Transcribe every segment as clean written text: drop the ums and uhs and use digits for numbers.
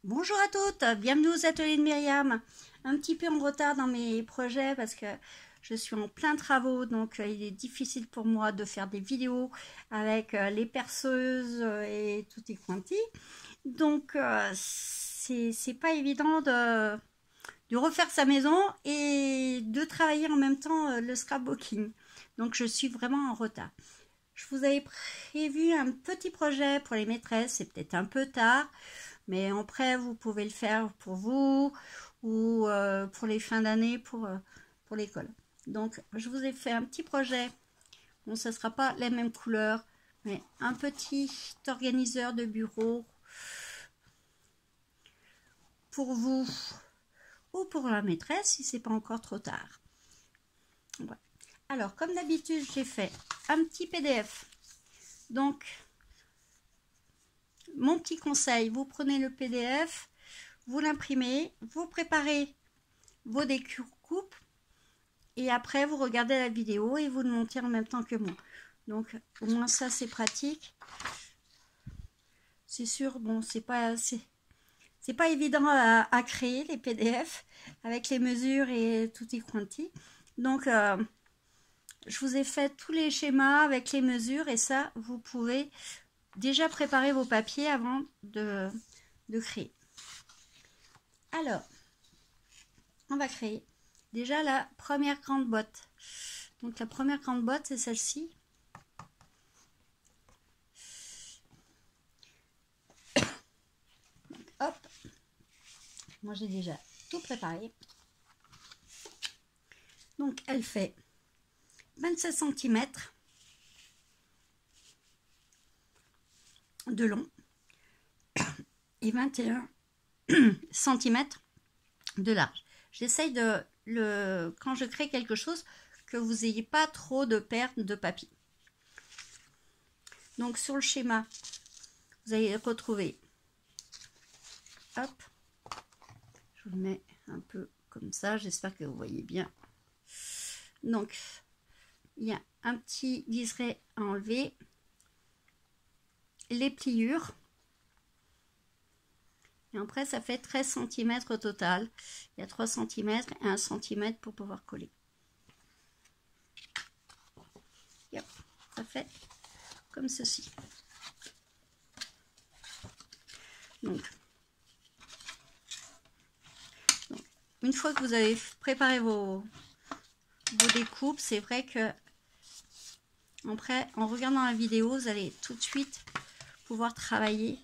Bonjour à toutes, bienvenue aux ateliers de Myriam. Un petit peu en retard dans mes projets parce que je suis en plein travaux, donc il est difficile pour moi de faire des vidéos avec les perceuses et tout est quanti. Donc c'est pas évident de refaire sa maison et de travailler en même temps le scrapbooking. Donc je suis vraiment en retard. Je vous avais prévu un petit projet pour les maîtresses, c'est peut-être un peu tard. Mais après, vous pouvez le faire pour vous ou pour les fins d'année pour l'école. Donc, je vous ai fait un petit projet. Bon, ce ne sera pas les mêmes couleurs, mais un petit organiseur de bureau pour vous ou pour la maîtresse si ce n'est pas encore trop tard. Voilà. Alors, comme d'habitude, j'ai fait un petit PDF. Donc, mon petit conseil, vous prenez le PDF, vous l'imprimez, vous préparez vos découpes et après vous regardez la vidéo et vous le montez en même temps que moi. Donc au moins ça c'est pratique. C'est sûr, bon c'est pas évident à créer les PDF avec les mesures et tout y quanti. Donc je vous ai fait tous les schémas avec les mesures et ça vous pouvez déjà préparer vos papiers avant de créer. Alors, on va créer déjà la première grande boîte. Donc la première grande boîte, c'est celle-ci. Hop, moi j'ai déjà tout préparé. Donc elle fait 27 cm de long et 21 cm de large. J'essaye quand je crée quelque chose, que vous n'ayez pas trop de pertes de papier. Donc sur le schéma, vous allez retrouver, hop, je vous le mets un peu comme ça, j'espère que vous voyez bien. Donc, il y a un petit liseré à enlever, les pliures, et après ça fait 13 cm au total. Il y a 3 cm et 1 cm pour pouvoir coller. Yep, ça fait comme ceci. Donc, une fois que vous avez préparé vos découpes, c'est vrai que après, en regardant la vidéo, vous allez tout de suite pouvoir travailler.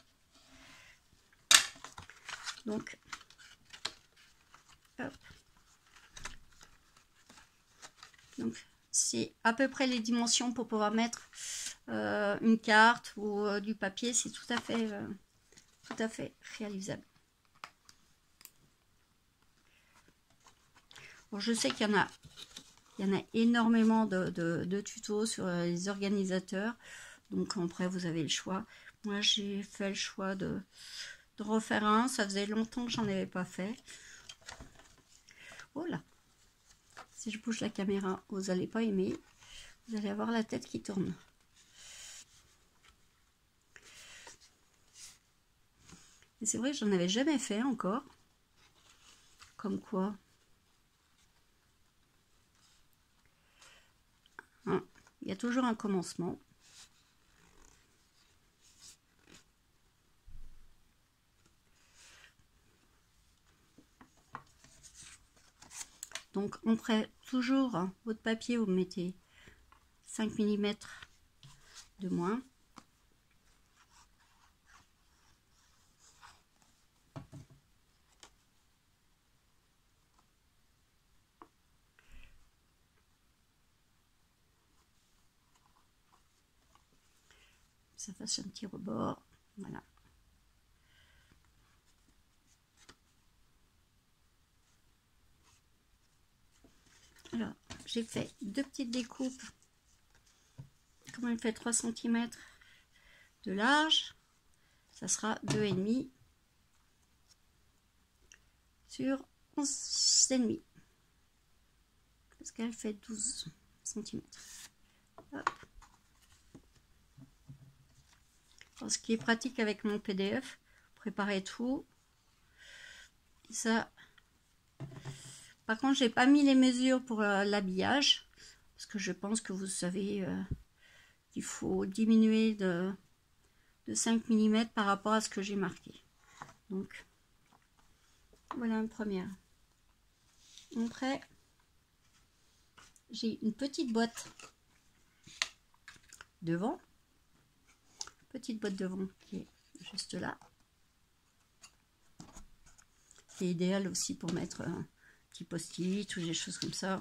Donc, hop. Donc, c'est à peu près les dimensions pour pouvoir mettre une carte ou du papier. C'est tout à fait réalisable. Bon, je sais qu'il y en a énormément de tutos sur les organisateurs. Donc après, vous avez le choix. Moi, j'ai fait le choix de refaire un. Ça faisait longtemps que j'en avais pas fait. Oh là! Si je bouge la caméra, vous n'allez pas aimer. Vous allez avoir la tête qui tourne. Et c'est vrai que j'en avais jamais fait encore. Comme quoi. Hein, il y a toujours un commencement. Donc on prend toujours votre papier, vous mettez 5 mm de moins. Ça fasse un petit rebord, voilà. Alors, j'ai fait deux petites découpes. Comme elle fait 3 cm de large, ça sera 2,5 sur 11,5 parce qu'elle fait 12 cm. Hop. Alors, ce qui est pratique avec mon PDF, préparer tout Ça. Par contre, j'ai pas mis les mesures pour l'habillage. Parce que je pense que vous savez qu'il faut diminuer de 5 mm par rapport à ce que j'ai marqué. Donc, voilà une première. Après, j'ai une petite boîte devant. Petite boîte devant qui est juste là. C'est idéal aussi pour mettre un petit post-it ou des choses comme ça.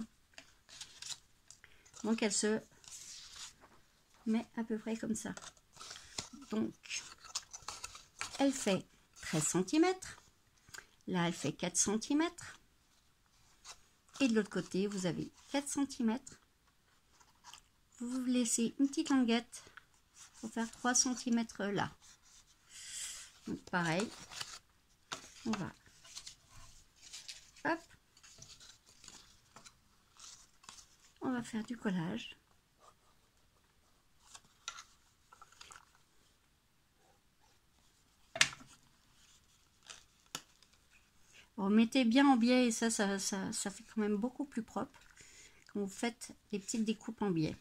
Donc elle se met à peu près comme ça. Donc elle fait 13 cm. Là elle fait 4 cm. Et de l'autre côté vous avez 4 cm. Vous laissez une petite languette pour faire 3 cm là. Donc pareil. On va. Hop. On va faire du collage. Remettez bien en biais et ça fait quand même beaucoup plus propre quand vous faites des petites découpes en biais.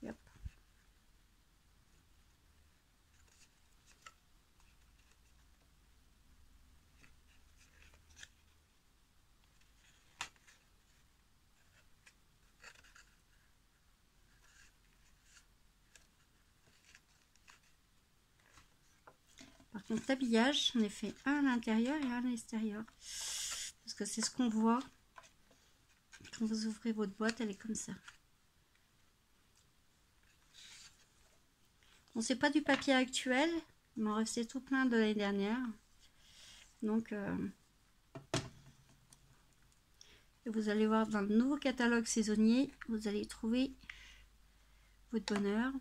Hop. Par contre, l'habillage, j'en ai fait un à l'intérieur et un à l'extérieur. Parce que c'est ce qu'on voit quand vous ouvrez votre boîte, elle est comme ça. Bon, c'est pas du papier actuel, il m'en restait tout plein de l'année dernière. Donc, vous allez voir dans le nouveau catalogue saisonnier, vous allez trouver votre bonheur.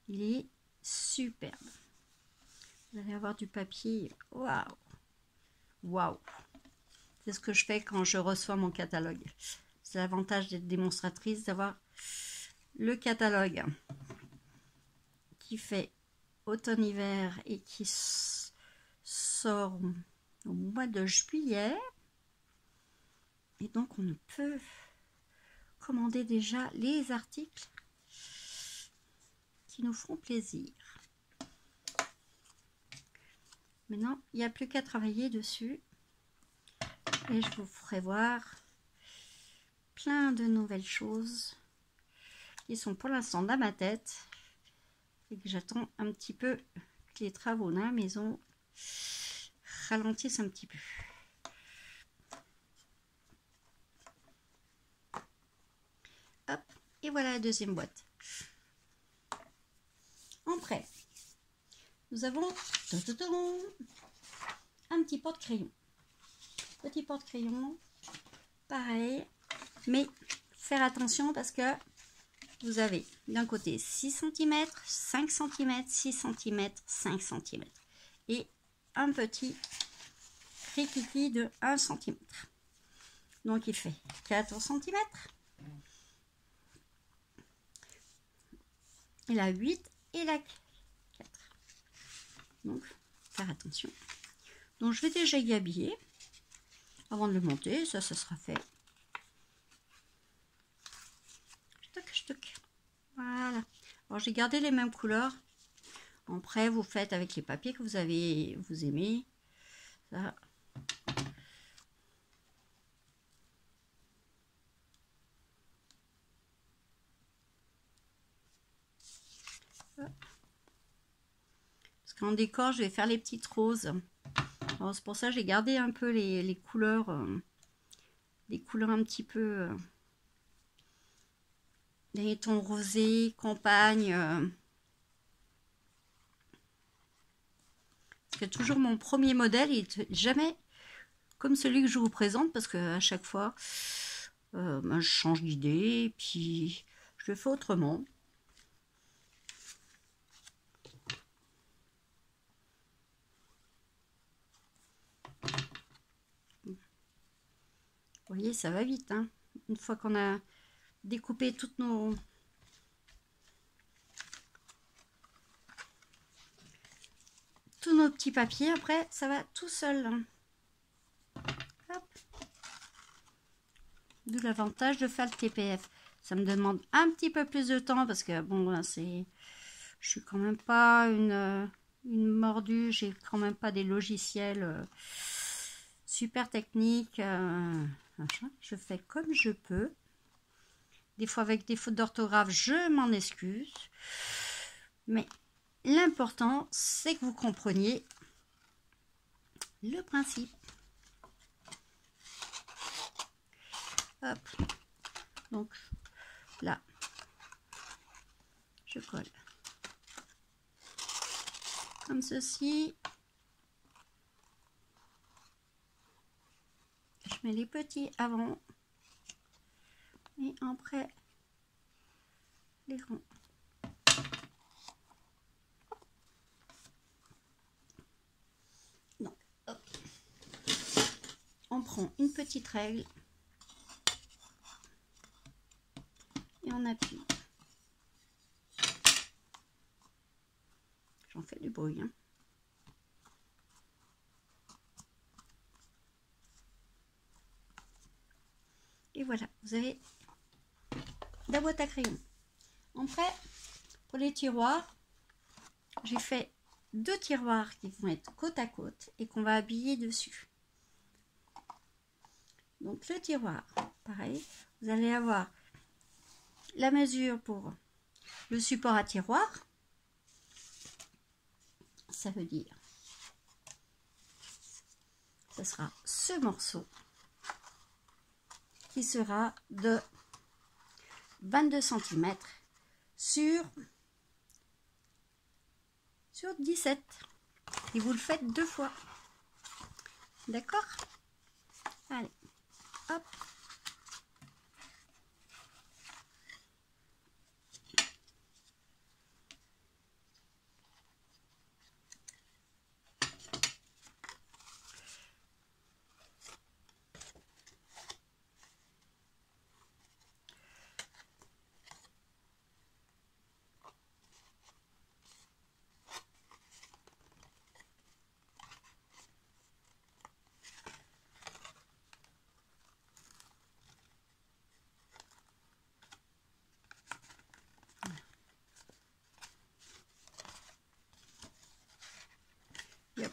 Il est superbe. Vous allez avoir du papier. Waouh! Waouh! C'est ce que je fais quand je reçois mon catalogue. C'est l'avantage d'être démonstratrice, d'avoir le catalogue qui fait automne-hiver et qui sort au mois de juillet. Et donc on ne peut commander déjà les articles qui nous feront plaisir. Maintenant, il n'y a plus qu'à travailler dessus. Et je vous ferai voir plein de nouvelles choses qui sont pour l'instant dans ma tête. Et que j'attends un petit peu que les travaux dans la maison ralentissent un petit peu. Hop, et voilà la deuxième boîte. En prêt, nous avons un petit porte-crayon. Petit porte-crayon, pareil, mais faire attention parce que vous avez d'un côté 6 cm, 5 cm, 6 cm, 5 cm et un petit rikiki de 1 cm. Donc il fait 4 cm. Il a 8 et la 4. Donc faire attention. Donc je vais déjà y habiller avant de le monter. Ça sera fait. Voilà. Alors j'ai gardé les mêmes couleurs. Après vous faites avec les papiers que vous aimez. Ça. Parce qu'en décor je vais faire les petites roses. C'est pour ça que j'ai gardé un peu les couleurs, des couleurs un petit peu des tons rosés, campagne. Parce que toujours mon premier modèle il est jamais comme celui que je vous présente parce que à chaque fois je change d'idée puis je le fais autrement. voyez, ça va vite, hein. Une fois qu'on a découpé toutes nos... tous nos petits papiers, après, ça va tout seul. D'où l'avantage de faire le TPF. Ça me demande un petit peu plus de temps parce que, bon, c'est... Je suis quand même pas une mordue, j'ai quand même pas des logiciels super techniques. Machin. Je fais comme je peux. Des fois avec des fautes d'orthographe, je m'en excuse. Mais l'important, c'est que vous compreniez le principe. Hop. Donc là, je colle comme ceci. Je mets les petits avant et après les ronds. Donc, hop. On prend une petite règle et on appuie. J'en fais du bruit, hein. Et voilà, vous avez la boîte à crayon. Après, pour les tiroirs, j'ai fait 2 tiroirs qui vont être côte à côte et qu'on va habiller dessus. Donc le tiroir, pareil, vous allez avoir la mesure pour le support à tiroir. Ça veut dire, ce sera ce morceau qui sera de 22 cm sur 17. Et vous le faites 2 fois. D'accord? Allez, hop. Yep.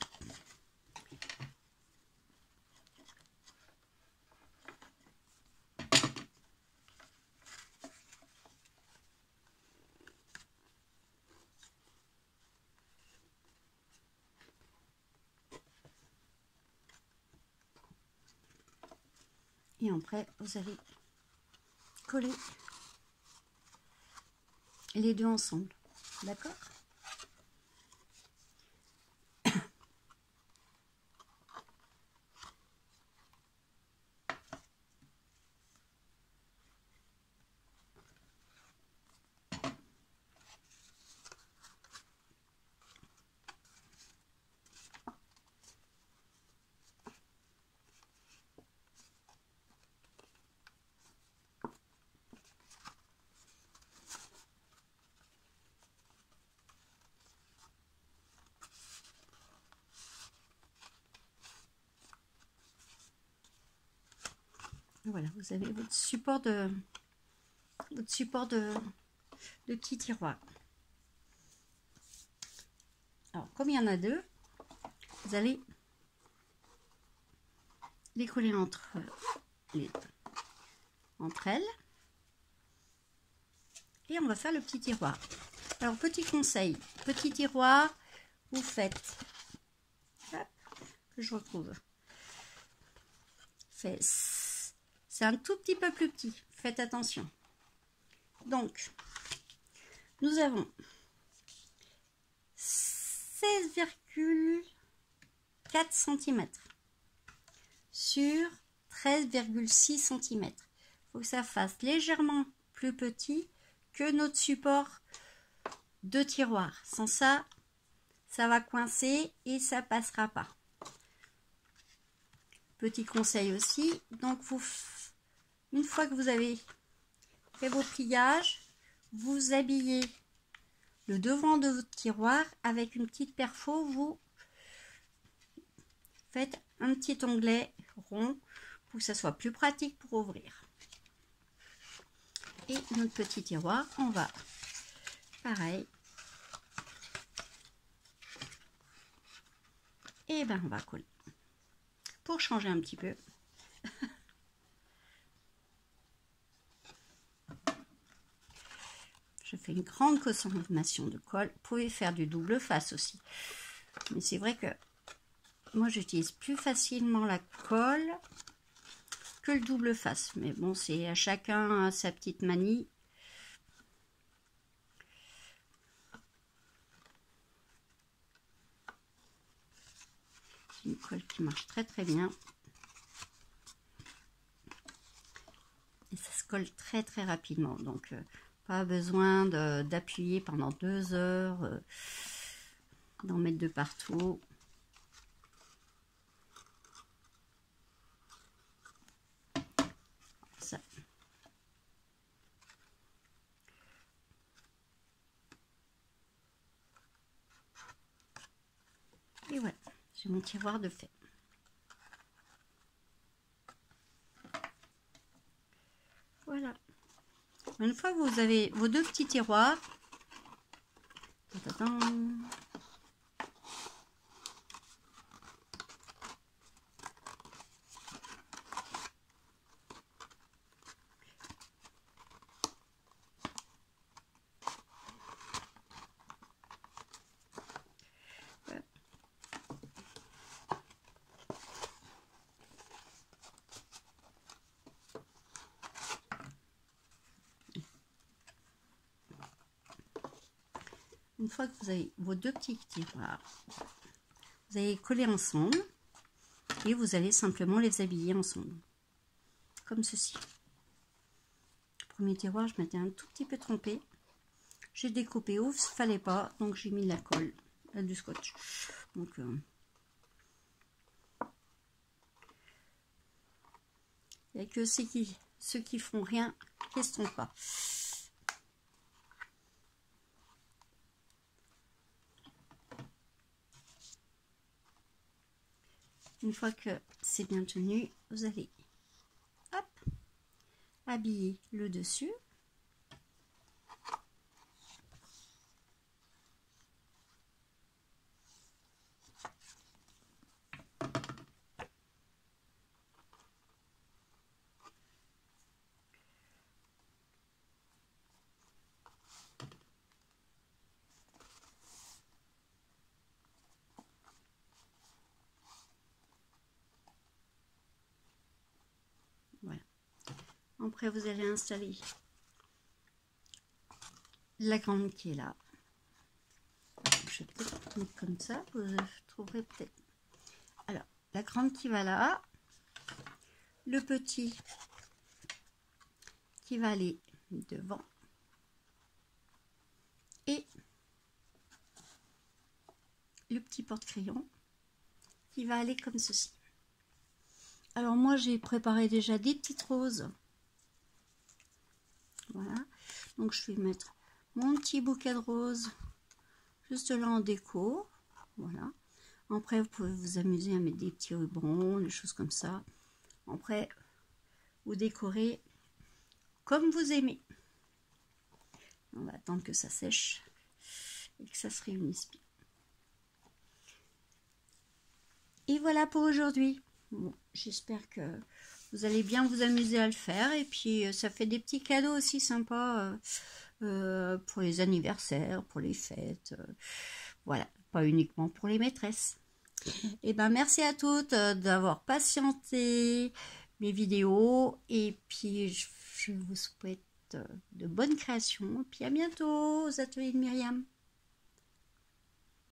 Et après, vous allez coller les deux ensemble. D'accord? Voilà, vous avez votre support de petit tiroir. Alors, comme il y en a 2, vous allez les coller entre elles. Et on va faire le petit tiroir. Alors, petit conseil, petit tiroir, vous faites, hop, que je retrouve, c'est un tout petit peu plus petit, faites attention. Donc, nous avons 16,4 cm sur 13,6 cm. Il faut que ça fasse légèrement plus petit que notre support de tiroir. Sans ça, ça va coincer et ça passera pas. Petit conseil aussi, donc une fois que vous avez fait vos pliages, vous habillez le devant de votre tiroir avec une petite perfo, vous faites un petit onglet rond pour que ça soit plus pratique pour ouvrir. Et notre petit tiroir, on va pareil. Et ben on va coller pour changer un petit peu. Je fais une grande consommation de colle. Vous pouvez faire du double face aussi, mais c'est vrai que moi j'utilise plus facilement la colle que le double face, mais bon, c'est à chacun sa petite manie. C'est une colle qui marche très très bien et ça se colle très très rapidement, donc pas besoin d'appuyer pendant 2 heures, d'en mettre de partout. Ça. Et voilà, j'ai mon tiroir de fait. Voilà. Une fois que vous avez vos 2 petits tiroirs, une fois que vous avez vos 2 petits tiroirs, vous allez coller ensemble et vous allez simplement les habiller ensemble, comme ceci. Le premier tiroir, je m'étais un tout petit peu trompée. J'ai découpé où il ne fallait pas, donc j'ai mis de la colle, du scotch. Donc, il n'y a que ceux qui font rien qui ne se trompent pas. Une fois que c'est bien tenu, vous allez hop, habiller le dessus. Voilà. Après, vous allez installer la grande qui est là. Je vais peut-être mettre comme ça, vous trouverez peut-être. Alors, la grande qui va là, le petit qui va aller devant et le petit porte-crayon qui va aller comme ceci. Alors moi j'ai préparé déjà des petites roses. Voilà, donc je vais mettre mon petit bouquet de roses juste là en déco. Voilà. Après vous pouvez vous amuser à mettre des petits rubans, des choses comme ça. Après vous décorez comme vous aimez. On va attendre que ça sèche et que ça se réunisse bien. Et voilà pour aujourd'hui. Bon, j'espère que vous allez bien vous amuser à le faire. Et puis, ça fait des petits cadeaux aussi sympas pour les anniversaires, pour les fêtes. Voilà, pas uniquement pour les maîtresses. Et ben, merci à toutes d'avoir patienté mes vidéos. Et puis, je vous souhaite de bonnes créations. Et puis, à bientôt aux ateliers de Myriam.